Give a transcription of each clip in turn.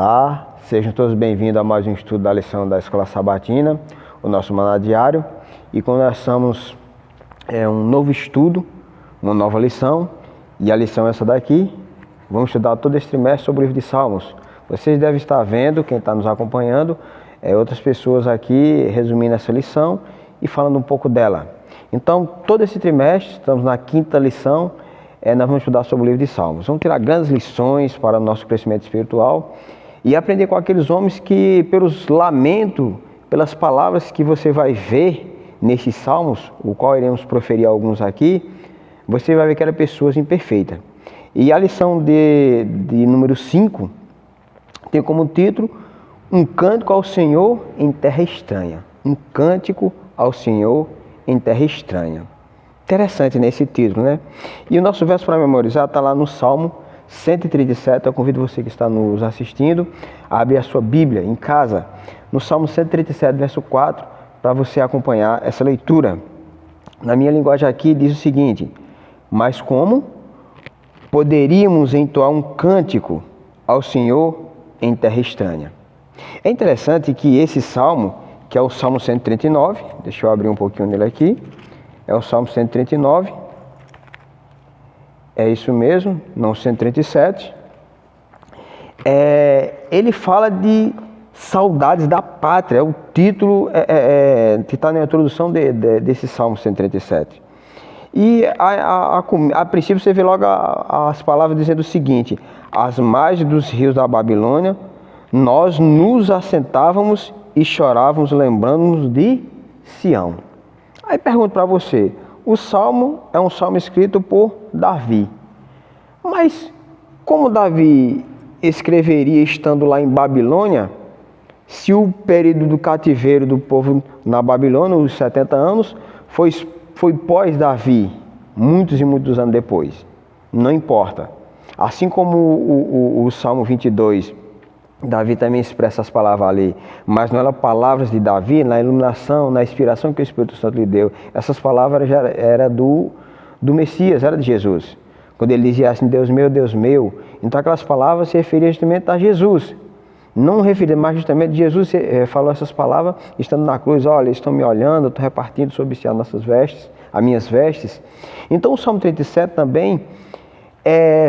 Olá, sejam todos bem-vindos a mais um estudo da lição da Escola Sabatina, o nosso maná diário. E começamos um novo estudo, uma nova lição, e a lição é essa daqui. Vamos estudar todo esse trimestre sobre o livro de Salmos. Vocês devem estar vendo, quem está nos acompanhando, outras pessoas aqui resumindo essa lição e falando um pouco dela. Então, todo esse trimestre, estamos na quinta lição, nós vamos estudar sobre o livro de Salmos. Vamos tirar grandes lições para o nosso crescimento espiritual e aprender com aqueles homens que, pelos lamentos, pelas palavras que você vai ver nesses Salmos, o qual iremos proferir alguns aqui, você vai ver que eram pessoas imperfeitas. E a lição de número 5 tem como título Um Cântico ao Senhor em Terra Estranha. Um Cântico ao Senhor em Terra Estranha. Interessante nesse título, né? E o nosso verso para memorizar está lá no Salmo 137. Eu convido você que está nos assistindo a abrir a sua Bíblia em casa, no Salmo 137, verso 4, para você acompanhar essa leitura. Na minha linguagem aqui diz o seguinte: mas como poderíamos entoar um cântico ao Senhor em terra estranha? É interessante que esse salmo, que é o Salmo 139, deixa eu abrir um pouquinho nele aqui, é o Salmo 139, é isso mesmo, não 137, ele fala de saudades da pátria, o título que está na introdução desse Salmo 137. E a princípio você vê logo as palavras dizendo o seguinte: às margens dos rios da Babilônia, nós nos assentávamos e chorávamos, lembrando-nos de Sião. Aí pergunto para você, o Salmo é um salmo escrito por Davi. Mas como Davi escreveria estando lá em Babilônia, se o período do cativeiro do povo na Babilônia, os 70 anos, foi pós-Davi, muitos e muitos anos depois? Não importa. Assim como o Salmo 22, Davi também expressa as palavras ali, mas não eram palavras de Davi, na iluminação, na inspiração que o Espírito Santo lhe deu. Essas palavras já eram do Messias, era de Jesus. Quando ele dizia assim, Deus meu, então aquelas palavras se referiam justamente a Jesus. Não referia, mas justamente Jesus falou essas palavras estando na cruz: olha, eles estão me olhando, eu estou repartindo sobre si as nossas vestes, as minhas vestes. Então o Salmo 37 também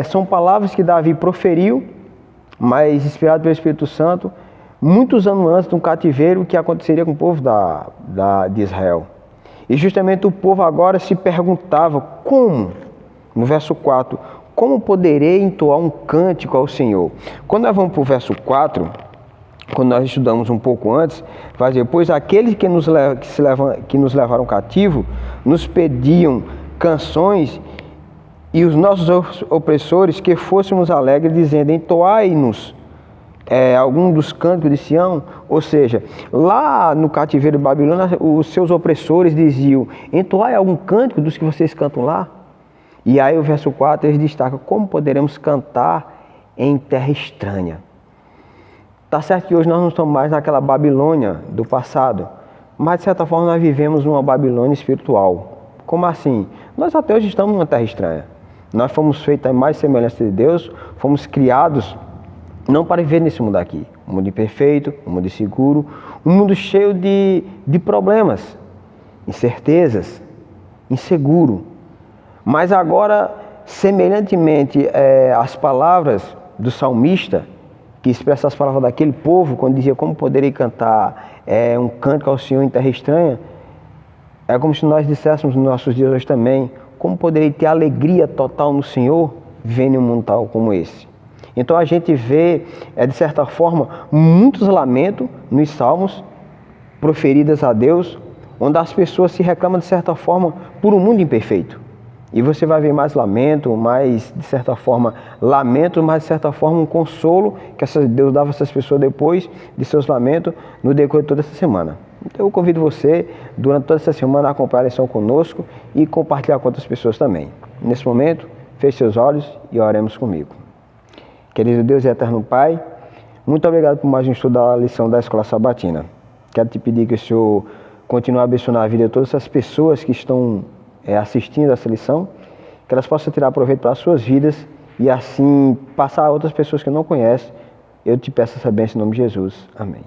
são palavras que Davi proferiu, mas inspirado pelo Espírito Santo, muitos anos antes de um cativeiro que aconteceria com o povo de Israel. E justamente o povo agora se perguntava como, no verso 4, como poderei entoar um cântico ao Senhor? Quando nós vamos para o verso 4, quando nós estudamos um pouco antes, vai dizer: pois aqueles que nos levaram cativo nos pediam canções, e os nossos opressores que fôssemos alegres, dizendo: entoai-nos algum dos cânticos de Sião. Ou seja, lá no cativeiro de Babilônia, os seus opressores diziam: entoai algum cântico dos que vocês cantam lá. E aí o verso 4 eles destacam: como poderemos cantar em terra estranha? Tá certo que hoje nós não estamos mais naquela Babilônia do passado, mas de certa forma nós vivemos uma Babilônia espiritual. Como assim? Nós até hoje estamos numa terra estranha. Nós fomos feitos à mais semelhança de Deus, fomos criados não para viver nesse mundo aqui, um mundo imperfeito, um mundo inseguro, um mundo cheio de problemas, incertezas, inseguro. Mas agora, semelhantemente às palavras do salmista, que expressa as palavras daquele povo, quando dizia: como poderei cantar um cântico ao Senhor em terra estranha, é como se nós disséssemos nos nossos dias hoje também: como poderei ter alegria total no Senhor, vivendo em um mundo tal como esse? Então a gente vê, de certa forma, muitos lamentos nos salmos proferidos a Deus, onde as pessoas se reclamam, de certa forma, por um mundo imperfeito. E você vai ver mais lamento, mais, de certa forma, lamento, mas de certa forma um consolo que Deus dava a essas pessoas depois de seus lamentos no decorrer de toda essa semana. Então eu convido você, durante toda essa semana, a acompanhar a lição conosco e compartilhar com outras pessoas também. Nesse momento, feche seus olhos e oremos comigo. Querido Deus e eterno Pai, muito obrigado por mais um estudo da lição da Escola Sabatina. Quero te pedir que o Senhor continue a abençoar a vida de todas essas pessoas que estão assistindo essa lição, que elas possam tirar proveito para as suas vidas e assim passar a outras pessoas que não conhecem Eu te peço essa bênção em nome de Jesus. Amém.